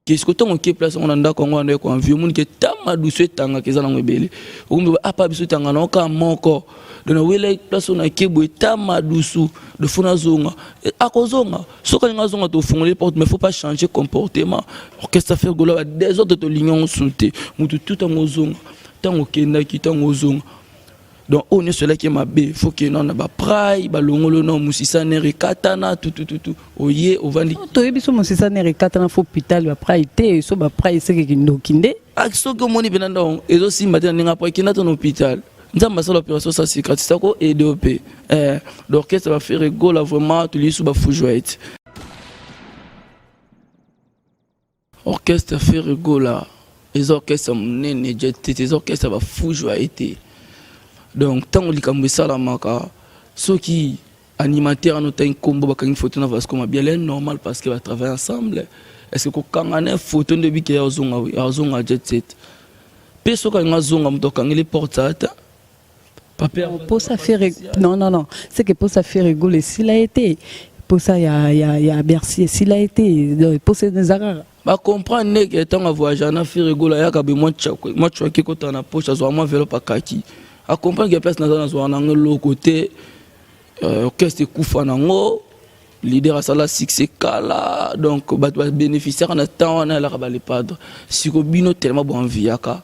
qu'est-ce que tant que place on anda Congo anda ko envie mun ke tamadu swetanga kezana ngobele okumbe apa biso tanga na ka moko dona wele place on akebo tamadusu de funa zonga akozonga soka ngazonga to fungole porte mais faut pas changer comportement orchestre faire gola des autres to lignon souté mutu tout en ozonga tango kenda kitango zonga. Donc on est celui qui m'a bé faut que non ba prai ba longolo non musisa nere katana tout oye ovandi to yebiso musisa nere katana faut hôpital ba prai te so ba prai se ke ndokinde akso ko moni benanda on ezo simba te ninga pa kina ton hôpital nzamba sala opération ça c'est gratis ça ko EDOP l'orchestre va faire rigolo vraiment tout les sous ba fou jouette orchestre fait rigolo les orchestres nene jeté les orchestres va fou jouette. Donc tant que les salamaka ceux qui animateurs nous t'ont combo bakangi photo na vasco ma bien normal parce que va travailler ensemble est-ce que quand on a une photo de bi que azonga jet set peso ka ngazonga mtoka ngile portata papier pour ça faire non c'est que pour ça faire rigoler s'il a été pour ça il y a Bercy s'il a été pour ces arara ba comprendre que tant voyager na faire rigoler ya ka be moi qui côté na poche azo moi vélo pa kaki a comprendre que place na zo na ngelo côté orchestre kufa nango leader à sala succès kala donc ba bénéficiaire en temps on a la ba les padre si ko bino tellement bon viaka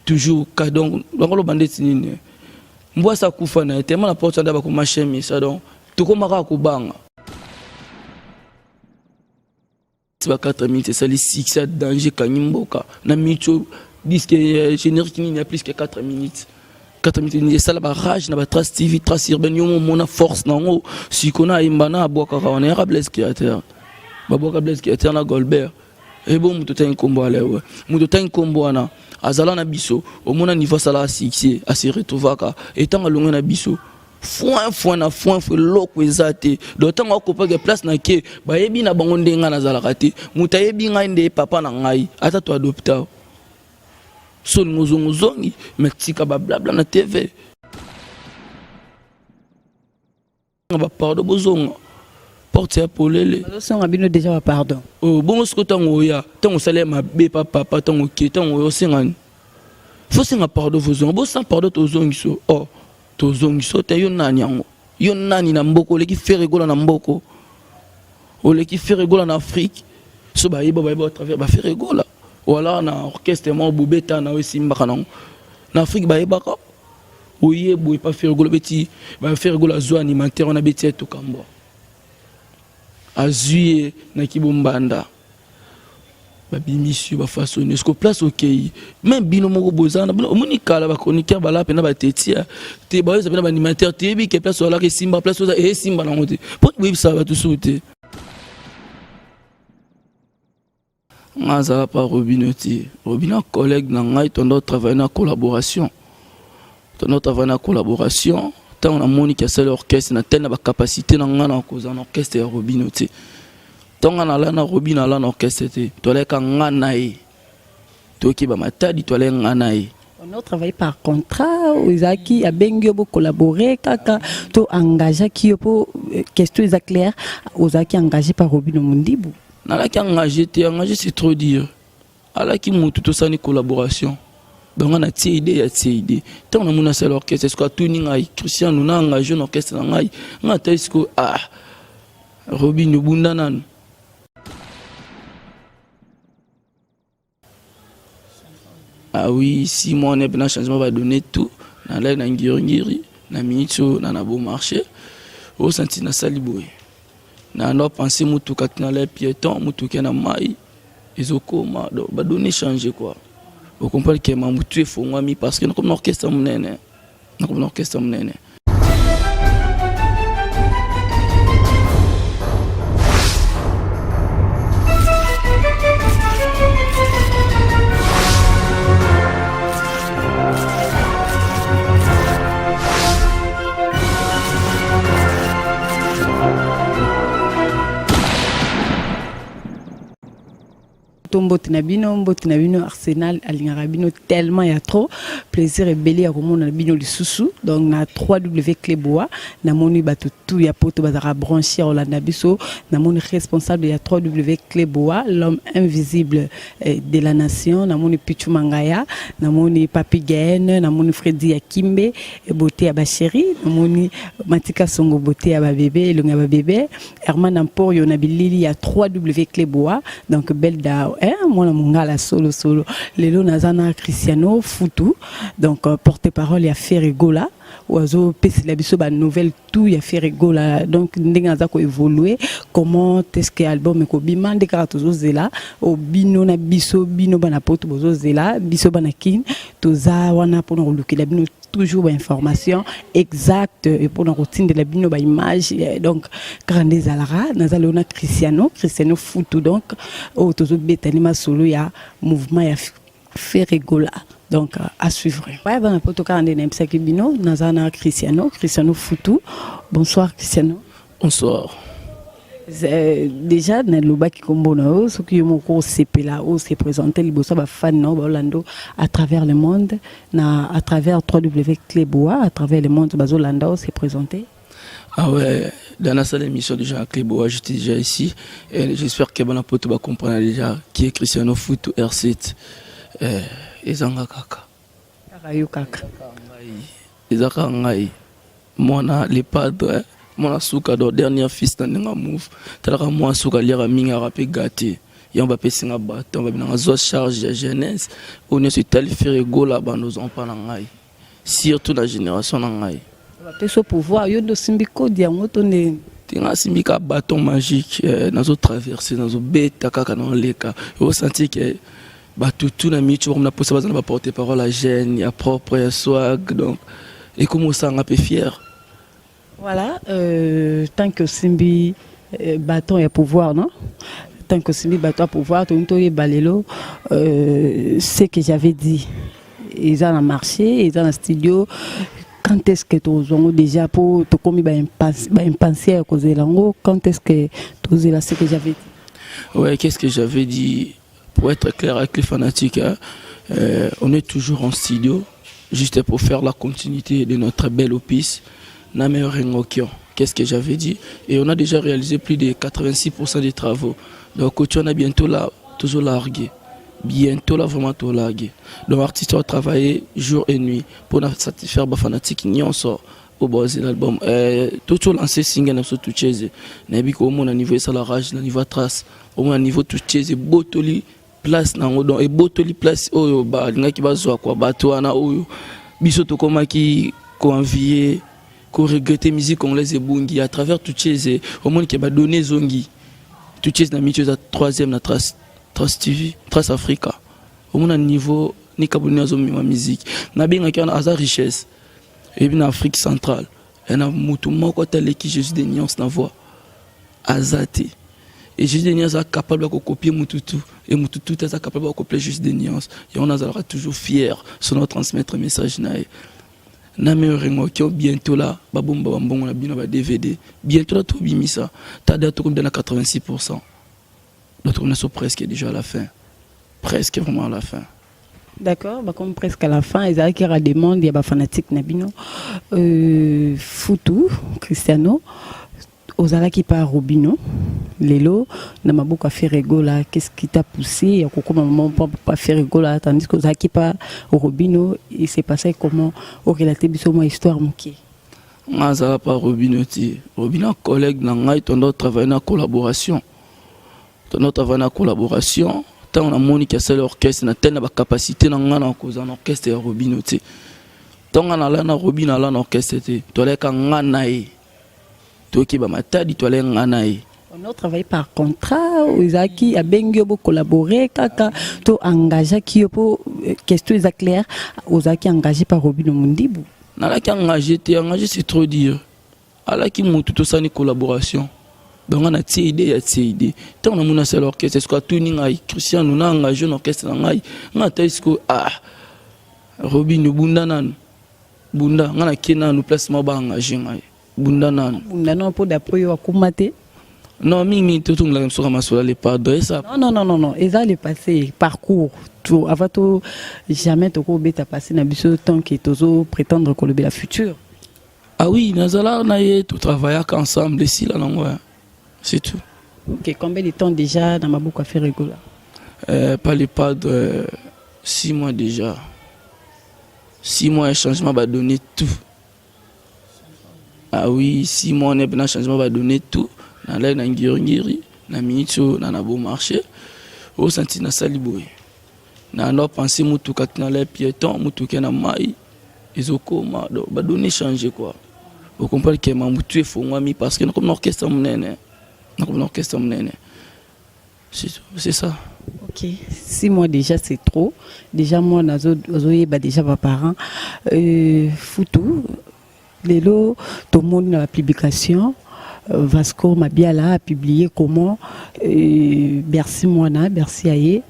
toujours ka donc lo bandeti nini mbo sa kufa na tellement la porte ndaba ko machemi ça donc to ko maka ko banga c'est pas 4 minutes c'est ça les succès danger kanimboka na micho disque générique il y a plus que 4 minutes 4 minutes ça la rage na ba trace TV trace urbaine yo mona force nango si kona imbana aboka ka on est Blaise Créateur baboka Blaise Créateur na Golbert et bon muto tan kombo ale we muto tan kombo ana azala na biso au mona niveau sala succès a se retrouver ka etant alonga na biso foin na foin loko ezate d'autant ko pa place na ke ba yebi na bango ndenga na zala kati muta yebi ngai nde papa na ngai ata to adopta son ngozongi metika ba blabla na TV ba pardon bozonga porte ya polele bozonga bino déjà ba pardon oh bon ce que tango ya tango sale ma be papa tango ke tango yo singani faut singa pardon bozonga bo sans pardon tozongi so oh tozongi so te yo nani yango yo nani na mboko leki faire rigola na mboko o leki faire rigola na Afrique so ba yeba au travers ba faire rigola voilà na orchestre mo bobeta na aussi mbakana na Afrique ba yebaka oye boy pas faire rigolo beti ba faire rigolo zo animateur na beti to kambo azuye na kibombanda ba bimisio ba façonner ce que place OK même bino moko bozana monika ba chroniqueur ba la pena ba tetia te ba zo ba animateur te bi ke place wala ke simba place oza e simba na ngote pour oui ça va tout sauter Mazala pas Robinoti. Robina collègue dans ngai ton travail na collaboration. Ton travail na collaboration. Tant on a Monique à seul orchestre na telle capacité dans ngana cause en orchestre Robinoti. Tant on a là na Robina là na orchestre te. Toi ka ngana e. Toi qui ba matadi toi le ngana e. On a travaillé par contrat, Isaki a bengio pour collaborer, kaka to engagé qui pour question est claire, Osaki engagé par Robino Mundibu. Nala qui engagé c'est trop dire. Ala qui monte tout ça ni collaboration. Donc on a tes idées. Tant on a mon seul orchestre, est-ce que tout n'ingai Christian nous a engagé un orchestre n'ingai. On a est-ce que Robin Bundanan. Ah oui, si moi on est bien changement va donner tout. Nala na ngiri na minito na bon marché. Au senti na saliboy. Na no penser mutu katina les piétons mutu kena mai ezokoma do ba donner changer quoi vous comprenez que ma mutu faut moi mi parce que comme orchestre munene Mbote na bino Arsenal alingaka bino tellement il y a trop plaisir et belé à komona na bino lisusu donc na 3W Cleboa na moni bato tout ya poto bazara brancher Olanda biso na moni responsable ya 3W Cleboa l'homme invisible de la nation na moni Pichu Mangaya na moni Papi Gaine na moni Freddy Yakimbe boté ya ba chéri na moni Matika Songo boté ya ba bébé longa ba bébé Herman Amporio na bilili ya 3W Cleboa donc belle da moi mongala solo lelo nazana Cristiano Futu donc porte-parole ya Ferregola oiseau pesi la biso ba nouvelle tout ya Ferregola donc ndinga za ko évoluer comment est-ce que album ko bima ndeka tozo zela o bino na biso bino bana poto bozo zela biso bana kin toza wana pour nous lukila bino toujours ba information exacte et pour nous routine de la bino ba image donc grande zalara nazalona Cristiano Futu donc o tozo betanima solo ya mouvement ya Ferregola donc à suivre. Ouais, ben pour tout cas on est n'importe bino nazana Cristiano Futu. Bonsoir Cristiano. Bonsoir. Déjà dans le bas qui combono ce qui mon cours CP là où se présenter les bossa ba fan no Orlando à travers le monde na à travers 3W Cleboa à travers le monde bazolanda se présenter. Ah ouais, dans la salle d'émission déjà à Cleboa, j'étais déjà ici et j'espère que bon pote va comprendre déjà qui est Cristiano Futu R7 ezanga kaka. Kaka kaka. Ezaka ngai. Mona les padres mon souka do dernier fils dans nga move talaka moi souka lira minga rapé gâté et on va passer un bâton on va bien zo charge de jeunesse on est sur tel Ferregola ba nos enfants ngai surtout la génération ngai on va passer au pouvoir yo do simbiko dia moto ne tinga simbika bâton magique nazo traverser nazo beta kaka na leka au sentir que ba tout na mitu on a possible de porter parole à jeune ya propre ya swag donc et comment ça on a peu fier. Voilà, tant que Simbi bâton et pouvoir, non? Tant que Simbi bâton et pouvoir, tout le balelo, ce que j'avais dit, ils ont marché, ils ont un studio. Quand est-ce que tu as déjà pour te commis un pensée à cause de l'ango? Quand est-ce que tu as là ce que j'avais dit? Ouais, qu'est-ce que j'avais dit? Pour être clair avec les fanatiques, hein, on est toujours en studio, juste pour faire la continuité de notre belle opus. Qu'est-ce que j'avais dit? Et on a déjà réalisé plus de 86% des travaux. Donc, on a bientôt là, toujours largué. Bientôt là, vraiment tout largué. Donc, l'artiste a travaillé jour et nuit pour satisfaire les fanatiques. Nous sort au bas de l'album. Tout lancé single, tout chez eux. Au moins, niveau de la rage, au niveau de trace, au moins, niveau tout chez eux, botoli place, et botoli place, oh, bah, il y a qui va se voir quoi, bateau, ana, oh, bisoto comme qui convié. Qu'on regrette musique congolaise et bungi à travers tout ces au monde qui va donner zongi tout ces na mitu za troisième na trace TV trace Africa au monde niveau ni kabuni azomi ma musique na benga qui a richesse et bien Afrique centrale et na mutu moko tel qui Jésus des nuances na voix azate et Jésus des nuances est capable de copier mututu et mututu est capable de copier Jésus des nuances et on a toujours fier sur notre transmettre message nae. Bientôt là, DVD. Bientôt là, tout bimisa. T'as dit comme dans 86%. Notre on presque déjà à la fin. Presque vraiment à la fin. D'accord, bah comme presque à la fin, ils arrivent à des demandes, il y a des fanatiques Nabino. Futu, Cristiano, Ozala qui part Robino, Lelo, Namabuka Ferregola, qu'est-ce qui t'a poussé? Il y a beaucoup de moments pas Ferregola, tandis que Ozala qui part Robino, il s'est passé comment au relaté bisoma histoire mouki. Ozala pas Robino, Robino collègue nangai, ton autre travail en collaboration. Ton autre travail en collaboration, tant on a monique à seul orchestre, na telle capacité nangai en cause en orchestre Robino, tant on a là na Robino là en orchestre, toi les kanganae. On a travaillé par contrat, Ozaki a bengyo collaboré, kaka to engagé qui pour question claire, Ozaki engagé par Robino Mundibu. Nalaki engagé c'est trop dire. Alaki mutu to sani collaboration. Donc on a tia idée. Tant on a mon seul orchestre, est-ce que tout ningai Christian nous a engagé un orchestre nangai. On est-ce que Robino Bunda ngana kena nous place ma ba engagé ngai. Bunda non pour d'après Wakumate. Non, mingi tout le monde sur ma sola les pas de ça. Non. Et ça, le passé, parcours. Tout, avant tout, jamais tu as passé dans le temps que tu prétendre que la future. Ah oui, nous allons tout travailler ensemble ici, là, non, ouais. C'est tout. Ok, combien de temps déjà dans ma boucle à faire rigoler? Pas les pas de 6 mois déjà. 6 mois, un changement va donner tout. Ah oui, 6 mois, un changement va donner tout. Dans l'air, dans ngiri, dans minicho, dans un beau marché. Au senti na saliboy. Dans nos pensées, moutou kat dans les piétons, moutou qui na maï. Ils ont comment, va donner changer quoi. Vous comprenez que ma moutou est fou, parce que nous comme l'orchestre m'nene. Nous comme l'orchestre m'nene. C'est ça. Ok, 6 mois déjà c'est trop. Déjà moi déjà mes parents foutu. Lelo tout le monde dans la publication Vasco Mabiala a publié comment Bercy Moana, Bercy Aye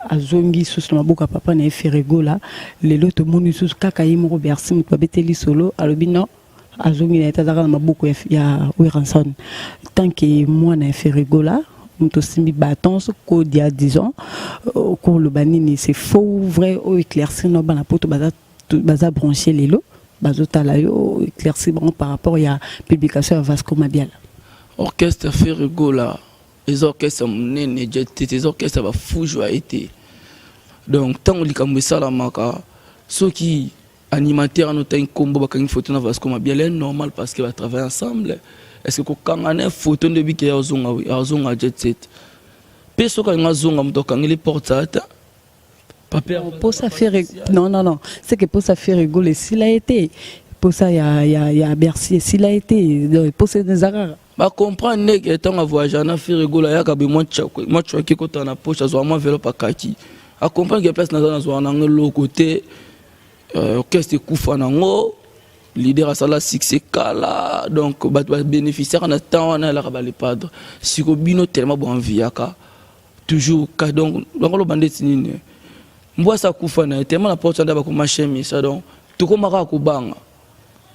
azongi sous la boka papa na ferego là lelo tout le monde sous kaka yimo Bercy mutbabeteli solo alobino azongi na etazaka na maboko ya Weranson tant que moi na ferego là nous simbi bâton ce code il y a 10 ans pour le banini c'est faux ou vrai ou éclairci no bana poto baza brancher lelo bazotala yo éclairci bon par rapport à la publication à Vasco Mabiala. Orchestre Ferrego là, les orchestres nene jeté, les orchestres va fou joie été. Donc tant que likambo sala maka, ceux qui animateurs en autant combo ba kan photo na Vasco Mabiala normal parce qu'ils va travailler ensemble. Est-ce que quand on a une photo de bi que azonga jet set. Peso ka ngazonga mto kan les portes pour ça faire non c'est que pour ça faire rigoler s'il a été pour ça il y a Bercy s'il a été pour ces arabes ba comprendre que tant voyager na faire rigoler ya ka be moi qui côté na poche azo moi vélo pa kaki a comprendre que place na zo na ngelo côté orchestre kufa nango leader asala succès kala donc ba bénéficiaire na temps na la ba les padre si ko bino tellement bon viaka toujours ka donc le bandit ni mbwasa kufa na tellement la porte ndaba ko machemi ça donc tout comme maka ko banga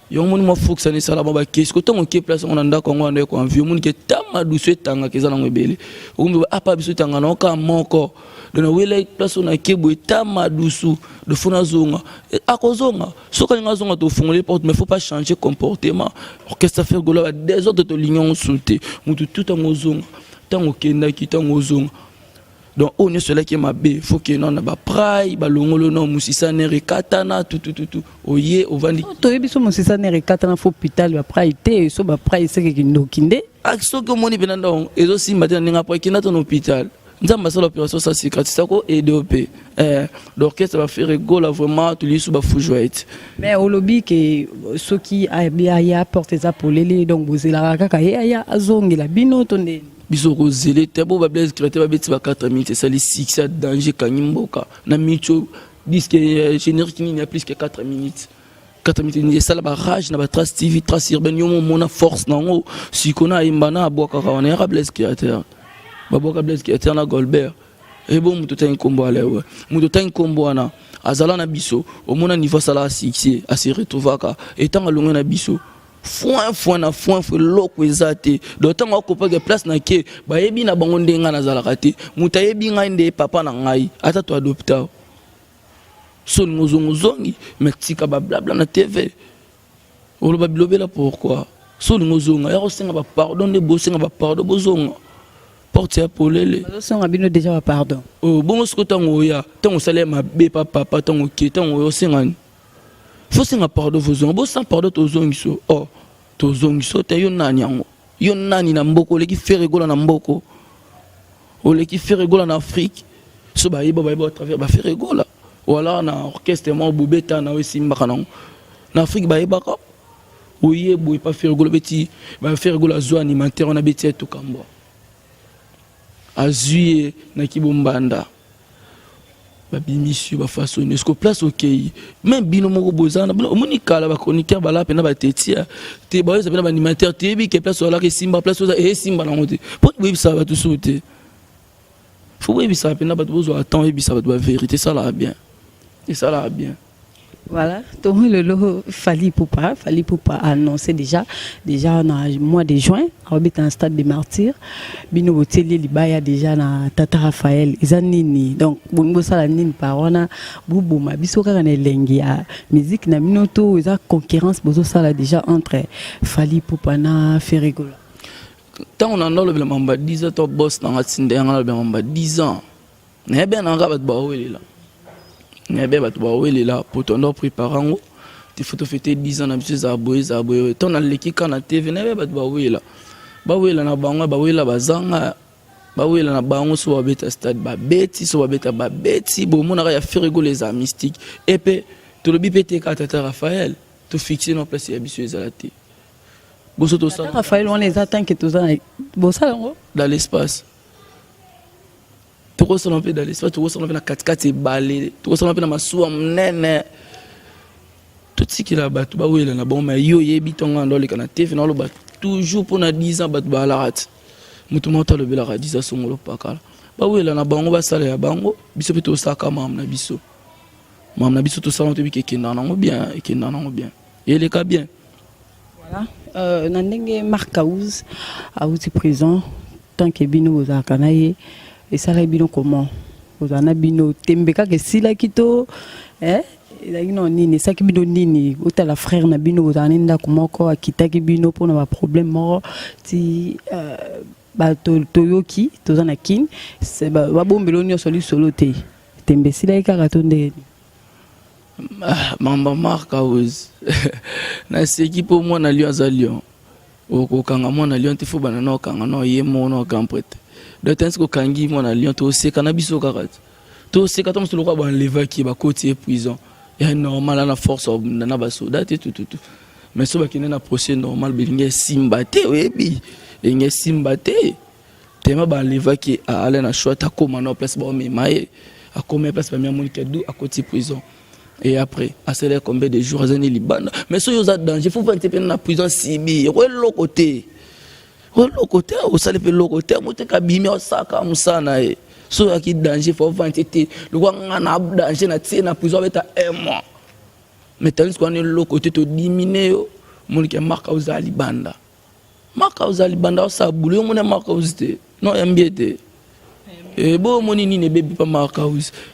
yo mon mo fox ani sala ba kesko to mo ke place on anda ko ngwa ko envie mon ke tama dusu tanga ke zana ngwebele o apa bisu tanga no ka moko de na wele place on ke bo tama dusu de fona zonga akozonga soka nga zonga to fongole porte mais faut pas changer comportement orchestre faire gola des autres de l'union sauté mutu tout en ozonga tango kenda ki tango zonga. Donc on est celui qui m'a bé faut que non ba prai ba longolo non musisa nere katana tout oye ovandi to yebiso musisa nere katana faut hôpital ba prai te so ba prai c'est que ndokinde akso que moni benanda on ezo si matin ninga pa kinata no hôpital nzamba sala opération ça c'est gratuit ça ko EDOP l'orchestre va faire rigolo vraiment tout li sous ba foujoite mais au lobby que ceux qui a bien porter ça pour les donc vous la kaka ya azongi la bino tonde biso ko zélé tebo ba blaise créateur ba beti ba 4 minutes ça les 6 danger kanyimboka na micho disque générique il y a plus que 4 minutes 4 minutes ni ça la barrage na ba trace TV trace urbaine yo mon force nango si kona imbana aboka ka na blaise créateur ba boka blaise créateur na Golbert et bon muto tan kombo ale ouais muto tan kombo na azala na biso au mona niveau sala succès a se retrouver ka etant alonga na biso foin loko ezate d'autant ko pas de place na ke ba yebi na bango ndenga na zalaka te muta yebi ngai nde papa na ngai ata to adopta son ngozongi mexica ba blabla na TV o lo ba bilobela pourquoi son ngozonga ya ko senga ba pardon de bosenga ba pardon bozonga porte ya polele bozonga bino déjà ba pardon oh bongo sko tango ya tango salema be papa tango ke tango yo senga faut senga pardon vozonga bo sans pardon tozongiso oh tozongiso te yo nani yango yo nani na mboko leki faire gola na mboko o leki faire gola na Afrique so ba yeba à travers ba faire gola wala na orchestre mo bubeta na wesimba kana na Afrique ba yeba ka oye boy pas faire gola beti ba faire gola zo animateur on a beti to kambo azuye na kibombanda babimisi ba façon est-ce que place OK même bino moko bozana moni kala ba chroniqueur bala pena ba tetia te ba ça pena ba animateur te bi ke place wala ke simba place oza e simba na ngote pour oui ça va tout sauter faut oui ça pena ba bozo attend et bi ça va vérité ça là bien et ça là bien Voilà, donc le Fally Ipupa a annoncé déjà dans le mois de juin, on est en stade des martyrs. Bino Boteli Libaya déjà na Tata Raphaël, Izanini. Donc bongo sala nini parona bubuma biso kaka na lengi ya musique na minoto eza concurrence bozo sala déjà entre Fally Ipupa na Ferregola. Tant on en a le mamba 10 ans, toi boss dans la tinde on a le mamba 10 ans. N'est bien en rabat baoué là. N'est bien baoué là pour ton ordre préparant. Il faut te fêter 10 ans na monsieur Zaboé. Ton a l'équipe quand na TV n'est bien baoué là. Baoué là na bango baoué là bazanga. Baoué là na bango so babeta stade babeti so babeta babeti bon mon a fait rigoler les arts mystiques et puis tout le bipété Tata Raphaël te fixer nos places et habitués à la télé. Raphaël, on les attend que tous dans l'espace. Tu ressens un peu dans l'espace, tu ressens un peu dans 4x4 et balai, tu ressens un peu dans ma soie, tout ce qui est là-bas, tu vas où il est là-bas, mais yo, bitonga dans les canapés, toujours pour 10 ans, tu vas à la rate. Moutouma, tu as le bel à 10 ans, sur le pacal. Bah oui, là, on va saler à Bango, biso peut aussi à Kamam, biso. Mam biso tout ça, on te dit qu'il n'en a bien, qu'il n'en a bien. Et les cas bien. Voilà. Nandenge Marc Aouz prison tant que bino aux akanaye et ça la bino comment aux ana bino tembeka que si la kito la non nini ça qui bino nini autant la frère na bino aux anenda comment ko akita ki bino pour na problème mort ti ba toyoki tozana kin c'est ba bombelo nyo solo te tembe si la ka tonde Mamba Marc Aouz na seki pour moi na Lyon za Lyon au kanga moi na Lyon te fo banana kanga no ye mo no kamprete de tens ko kangi moi na Lyon to se kana biso karat to se katom se lo kwa ban leva ki ba côté prison ya normal na force na ba soda te tout mais so ba kine na procès normal belinge simbate webi linge simbate tema ba leva ki a aller na choix ta koma no place ba me mai a combien place ba mi amoni kedu à côté prison. Et après, accélère combien de jours à Liban. Mais si vous êtes danger, il faut faire une la prison Sibi. Où est l'autre côté? Où est l'autre côté? Où est l'autre côté? Où est l'autre côté? Si vous êtes danger, il faut faire une le roi a danger dans la prison avec un mois. Mais tandis qu'on est l'autre côté, tu diminues. Mon qui est marqué aux Alibanda. Marqué aux Alibanda, ça boule. Mon est marqué aux Alibanda. Non, il y a et bon, mon n'est pas marqué aux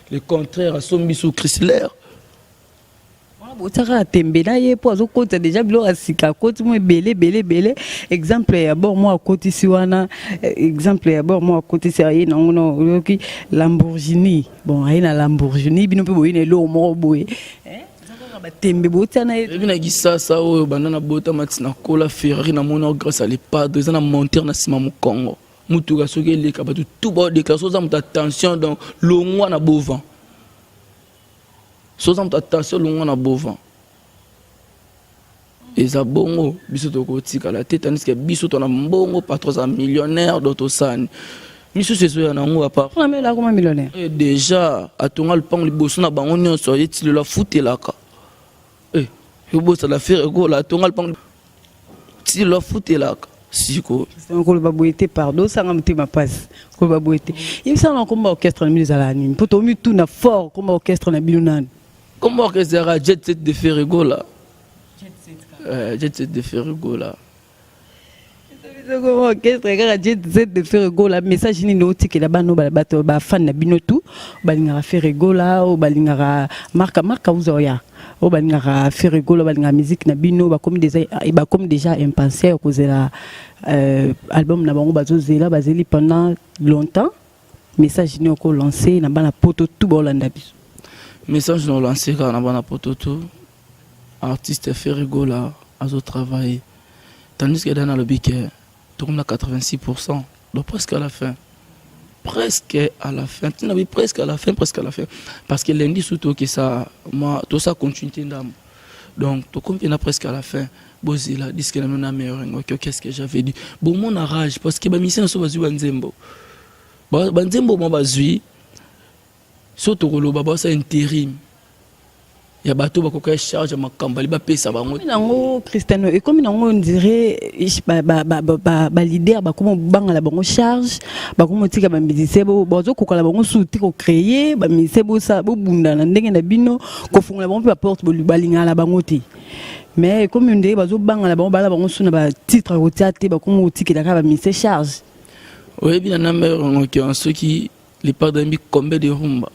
le contraire à son bisou Chrysler. Botara tembela ye po azokota déjà bilo asika koti mo belé exemple ya bord moi koti siwana exemple ya bord moi koti si ayi na ngono yoki Lamborghini bon ayi na Lamborghini bino pe boyine lo mo boye zaka ba tembe botana ye bina gisa sa o banana bota matina kola Ferrari na mono grâce à les padres ils en monter na sima mu Congo mutu ga soke le ka ba tout ba déclaration za muta attention donc lo ngwa na bovan. Sans attention, l'on a beau vent. Et ça bongo, biso to kotik à la tête, tandis que biso ton a bongo, pas 300 millionnaires d'autosan. Monsieur c'est ça, on a un part. On a mis là comme un millionnaire. Et déjà, à ton alpang, les bossons à bangon, on soit il la fouté là. Eh, le boss à la faire go là, ton alpang, il la fouté là. Siko. C'est un col babouité pardon, ça m'a ma passe. Col babouité. Il me semble comme orchestre na mise à l'anime. Pour tout tout na fort comme orchestre na bilunan. Comme orchestre Jet Set de Ferrego là. Jet Set de Ferrego là. Comme orchestre Jet Set de Ferrego là. Message ni noti que là-bas nous bato ba fan na binotu. Balingara Ferrego là ou balingara marca uzoya. Ou balingara Ferrego là balingara musique na bino ba comme déjà impensé à cause de la album na bango bazo zela bazeli pendant longtemps. Message ni ko lancé na bana poto tout bolanda biso. Message nous lancé quand on a un pototo, artiste Ferrego là, à son travail. Tandis que dans le biquet, tourne à 86%, donc presque à la fin. Presque à la fin. Tu n'avais presque à la fin. Parce que lundi surtout que ça, moi, tout ça continue d'âme. Donc, tout comme il y a presque à la fin, Bozi là, dit que nous avons meilleur. Qu'est-ce que j'avais dit? Bon, mon rage, parce que ma mission c'est de Banzembo. Banzembo, moi, bazui. Surtout le baba c'est intérim. ya bato bakoka charge makamba li ba pesa bango nango Cristiano et comme nango on dirait ba leader ba comme banga la bango charge ba comme tika ba musicien bo bozo kokola bango souti ko créer ba musicien bo sa bo bunda na ndenge na bino ko fungola bango pe porte bo balinga la bango te mais comme on dirait bazo banga la bango suna ba titre au théâtre ba comme tika la ba musicien charge oui bien na mère en ceux qui les pas d'ami combien de rumba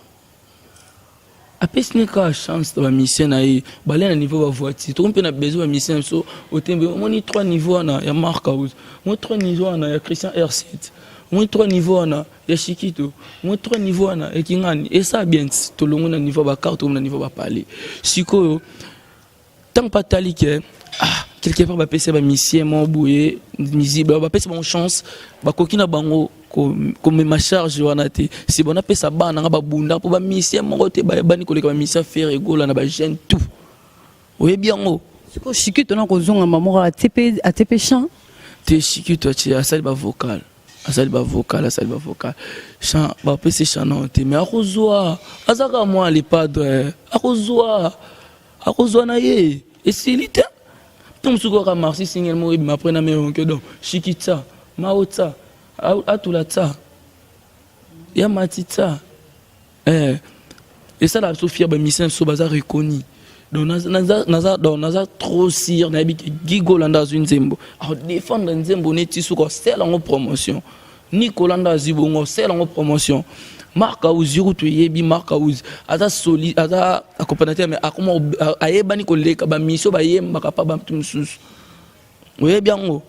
après ce n'est qu'à chance de la mission naïe balé à niveau de voiture tout on peut a besoin de mission so au tembe on y 3 niveaux na ya Marc House moi 3 niveaux na ya Christian R7 moi 3 niveaux na ya Chiquito moi 3 niveaux na ya Kingani et ça bien tout le monde na niveau ba carte na niveau ba parler siko tant pas tali que quelque part ba PC ba mission mon boué visible ba PC mon chance ba kokina bango comme ma charge wana te si bon appelle ça bana nga babunda pour ba mission mon côté ba bani koleka ba mission faire rigolo na ba jeune tout oui bien ngo siko Chiquito na ko zonga maman ATP chant te Chiquito tu a salle ba vocal chant ba PC chant non te mais akozwa azaka moi les padre akozwa na ye et c'est lita tom suko ka marsi single mo ma prena me on que donc Chiquita maota atulata ya matita et ça la Sophia ba mission so bazar reconnu donc naza trop sir na bi gigolanda une zembo a défendre nzembo neti suko sel en promotion Nicolanda zibongo sel en promotion marka uziru to yebi marka uz aza soli aza accompagnateur mais akoma ayeba ni koleka ba mission ba yemba ka ba tumsusu oui bien ngo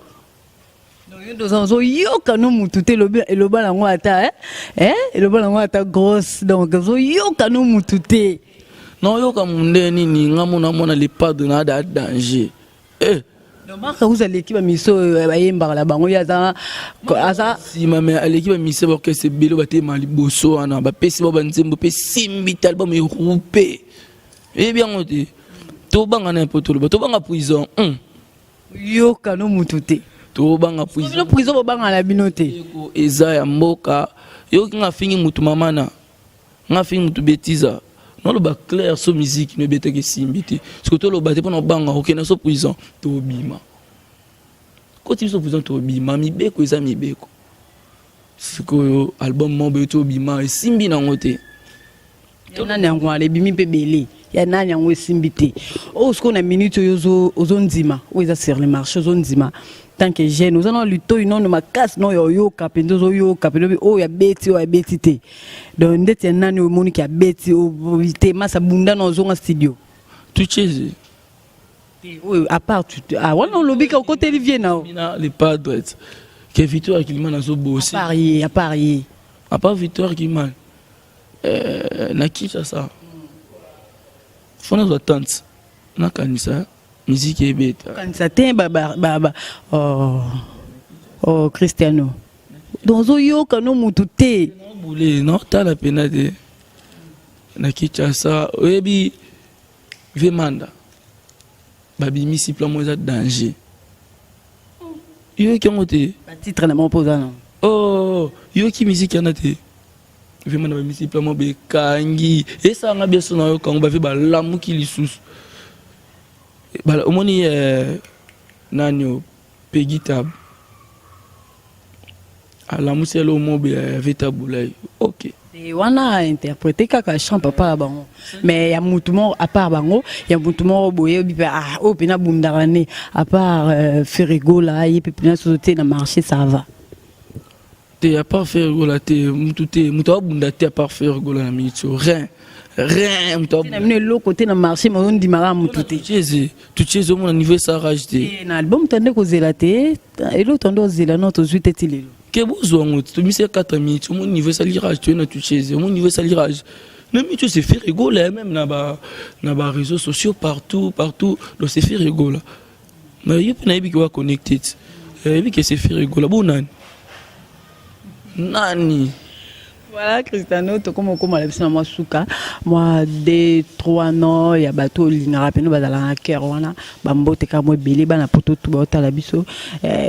donc yoka no mutute le balango ata le balango ata grosse donc yoka no mutute non yoka mundeni ni ngamona mona les pas de nada danger donc marka vous allez qui ba miso bayemba la bango ya za si mame aleki ba miso ba que c'est belo ba te mali boso ana ba pesi ba nzembo pe simbi album europe bien on dit to banga n'importe le to banga prison yoka no mutute to banga prison banga la binote eza ya mboka yo nga fingi mutu mamana nga fingi mutu betiza non le ba clair so musique ne bete que simbiti parce que to lo bate pona banga OK na so prison to bima ko ti so prison to bima mi beko eza mi beko siko album mo be to bima e simbi na ngote to na nyangwa le bimi pe belé ya na nyangwa simbiti o ce qu'on a minute ozo nzima o eza sur le marché ozo nzima tant que jeune nous allons lutter non ma casse non yo kapendo zo yo kapendo o ya beti o ya beti te donc ndeti nani o moni ki ya beti o vite masa bunda no zo studio tu cheze oui à part tu wana lobi ka côté Olivier na les pas droite que Victoire qui man zo bosser à parier à part Victoire qui man na kicha ça fona zo tante na kanisa musique est bête quand ça t'es Cristiano dans yo kano mutute non boulé non ta la pena de na kichasa oyebi vemanda babi misi plan moi danger yo ki ngote ba titre na mon posana yo ki musique yana te vemanda ba misi plan mo be kangi esa nga beso na yo kango ba ve ba lamu ki lisusu bala omoni nanyo Peggy Tab ala muselo mobe vetabulay OK et wana interpréter kaka chant papa bango mais ya mutumo à part bango ya mutumo boye bi o pena bundarane à part Ferrigola y pena société na marché ça va te à part Ferrigola te muto bundate à part Ferrigola na mito rien na mine lo côté na marché mais on dit mara mutute tu cheze au niveau ça rajouter na album tande ko zelate et l'autre ndo zela notre zuite tilelo que besoin tu mis 4 minutes au niveau ça lirage tu na tu cheze au niveau ça lirage na mito c'est fait rigoler même na ba réseaux sociaux partout donc c'est fait rigoler mais il peut na bi ko connected et bi que c'est fait rigoler bon nani Voilà, Cristiano, tu comme la personne moi souka, moi 2-3 ans, il y a bateau l'ingara peno bazala na cœur wana, bambote ka moi belé bana poto tout ba la biso,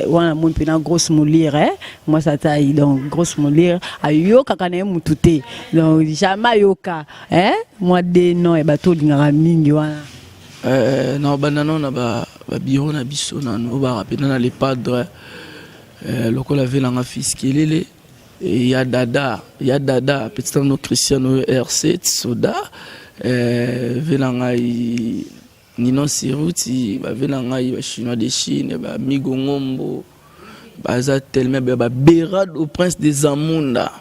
wana mon pena grosse molire, moi ça taille donc grosse molire, ayo kakane mutute, donc jamais yoka, moi 2 ans et bateau l'ingara mingi wana. Non banano na ba biro na biso na no ba rapena na les padres, lokola vela nga fiskelele. Il y a Dada, petit nom Cristiano R7, Soda, Velangai, Nino Siruti, Velangai, Chinois de Chine, Migo Ngombo, Baza Telme, Berad au prince des Amunda.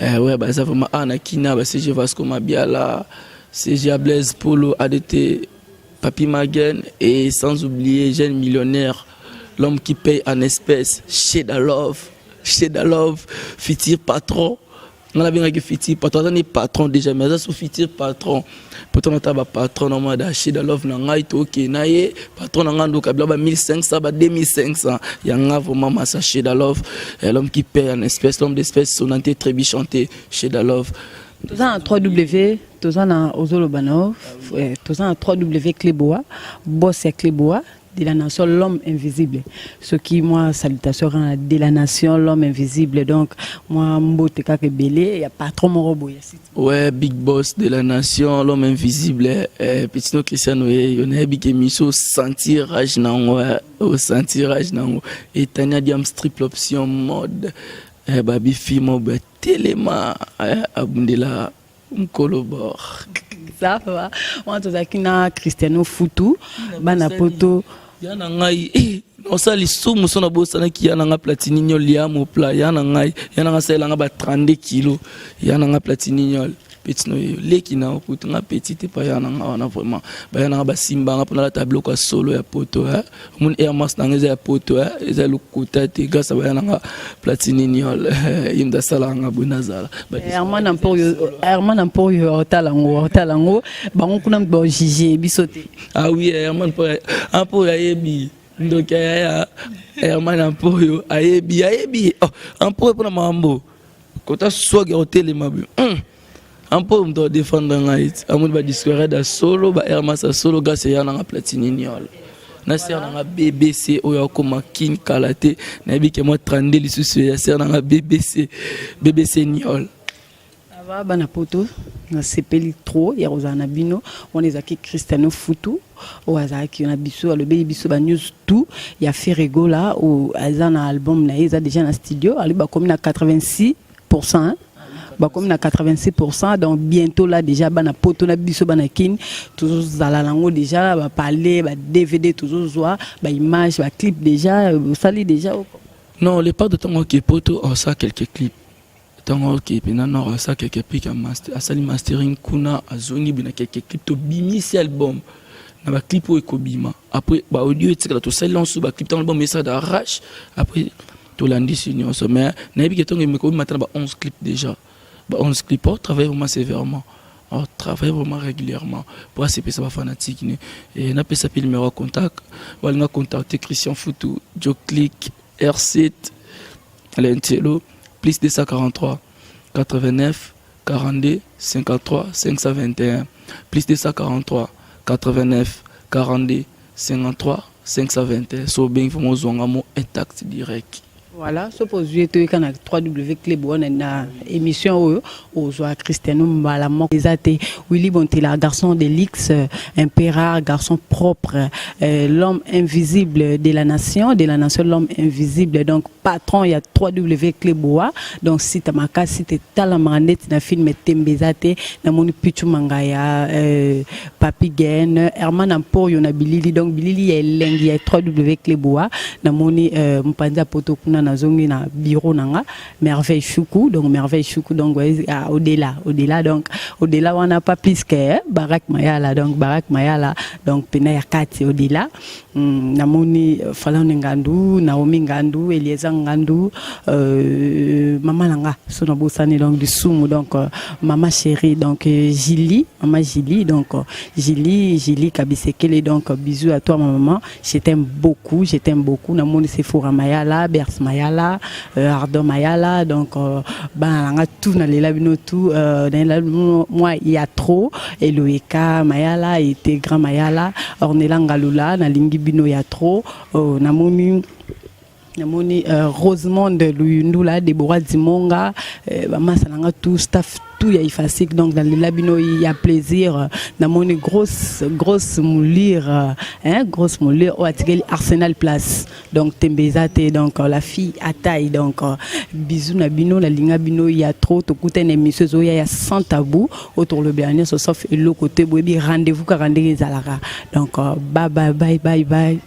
Ouais, Baza vraiment Anakina, CG Vasco Mabiala, CG Blaise Polo, ADT, Papi Magen, et sans oublier Jeune Millionnaire, l'homme qui paye en espèces, Shedalov. Fitir patron. On a bien que Fitir patron, on est patron déjà, mais ça c'est Fitir patron. Pourtant on a patron en mode acheter de l'offre na ngai to ke na ye patron na ngando kabla 1500 ba 2500. Yanga vraiment massa chez Dalov, l'homme qui paie en espèces, l'homme d'espèces sonanté très bien chanté chez Dalov. Tous en 3W, tous en Ozolobano, tous en 3W Cléboa, boss Cléboa. De la nation l'homme invisible, ce qui moi salutation de la nation l'homme invisible, donc moi mbote kake belé, il y a pas trop mon robot ici. Ouais, big boss de la nation l'homme invisible, petit no Cristiano on a big émission sentir rage nango, sentir rage nango et Tania diam strip option mode baby film ba téléma abundela mkolobor. Ça va, moi tout ça qui na Cristiano Foutou, bana poto yana ngai on sali sumu sona bosana ki yana nga platini nyol ya mo pla yana ngai yana nga sela nga ba 32 kg yana nga platini nyol petit no leki na poto nga petit pa yana nga wana vraiment ba yana nga ba simba nga pona la tableau kwa solo ya poto mon air mas na ngeza ya poto eza lukuta te grâce ba yana nga platini nyol yimda sala nga bonazala Herman Amporio talango bango kuna mbo jiji bisote ah oui Herman pour yebi donc Herman Amporio ayebi Amporio pour mambo kota swag hotel mabu Amporio mdo défendre ngai amon ba discorer da solo ba Herman sa solo grâce ya na platini niol na ser na BBC oyo koma kin kalate na bi ke mo 32 lisusu ya ser na BBC niol bana poto na sepeli trop ya rozana bino on les aki Cristiano Foutou o azaki na biso le biso ba news tout ya Ferrego là ou azana album na eza déjà na studio ali ba comme na 86%, bah comme na 86%, donc bientôt là déjà bana poto na biso bana kin toujours à la langue déjà ba parler ba DVD toujours zoa ba image ba clip déjà ça lit déjà non les pas de temps qui poto on ça quelques clips tant que pena non ça quelques pics à master à sali mastering kuna azoni bina quelques clips to bimi c'est album na ba clip o ekobima après ba audio etikala to sali on sous ba clip dans album mais ça d'arrache après to landi signon so mais na bi ketongo me ko matana ba 11 clips déjà ba 11 clips on travaille vraiment sévèrement on travaille vraiment régulièrement pour ACP ça va fanatique et na pesa pile numéro contact wala na contacter Christian Foutou Joclick R7 Lentelo plus 243 89 42 53 521 plus 243 89 42 53 521 so bien faut zonga mo intact direct. Voilà, ce pour jouer tu kana 3W Club on na émission au joie Cristiano Mbalamo Ezate Willy Bontela garçon de l'X un père garçon propre l'homme invisible de la nation l'homme invisible donc patron il y a 3W Club donc si tamaka si te talamanette na film Tembezate na moni pichu mangaya Papi Gen Herman Amporio na Bilili donc Bilili est lengi ya 3W Club na moni mpanza poto kuna nazongi na bureau nanga merveille choukou donc au-delà donc on n'a pas plus que Barak Mayala donc pena ya kati au-delà namoni Falan Ngandu, Naomi Ngandu, Eliezer Ngandu, maman Langa, son abosani donc du Soumou, donc maman chérie, donc Gili, maman Gili, donc Gili Kabisekele, donc bisous à toi maman, je t'aime beaucoup, namoni Sephora Mayala, Bers Mayala, Ardon Mayala, donc Langa tout na lela bino tout, moi il y a trop, Eloeka Mayala, et Grand Mayala, Ornella Ngalula, na lingi bino ya trop, namoni Rosemonde Luyundula, Deborah Zimonga, Masalanga tout staff tout y a effacé, donc dans les labino il y a plaisir, namoni grosse moulure, grosse moulure au Arsenal Place, donc Tembezate, donc la fille à taille, donc bisous na bino la linga bino il y a trop to kouten émission il y a sans tabou autour le bien sauf et le côté bobi rendez-vous 42 zalara, donc bye.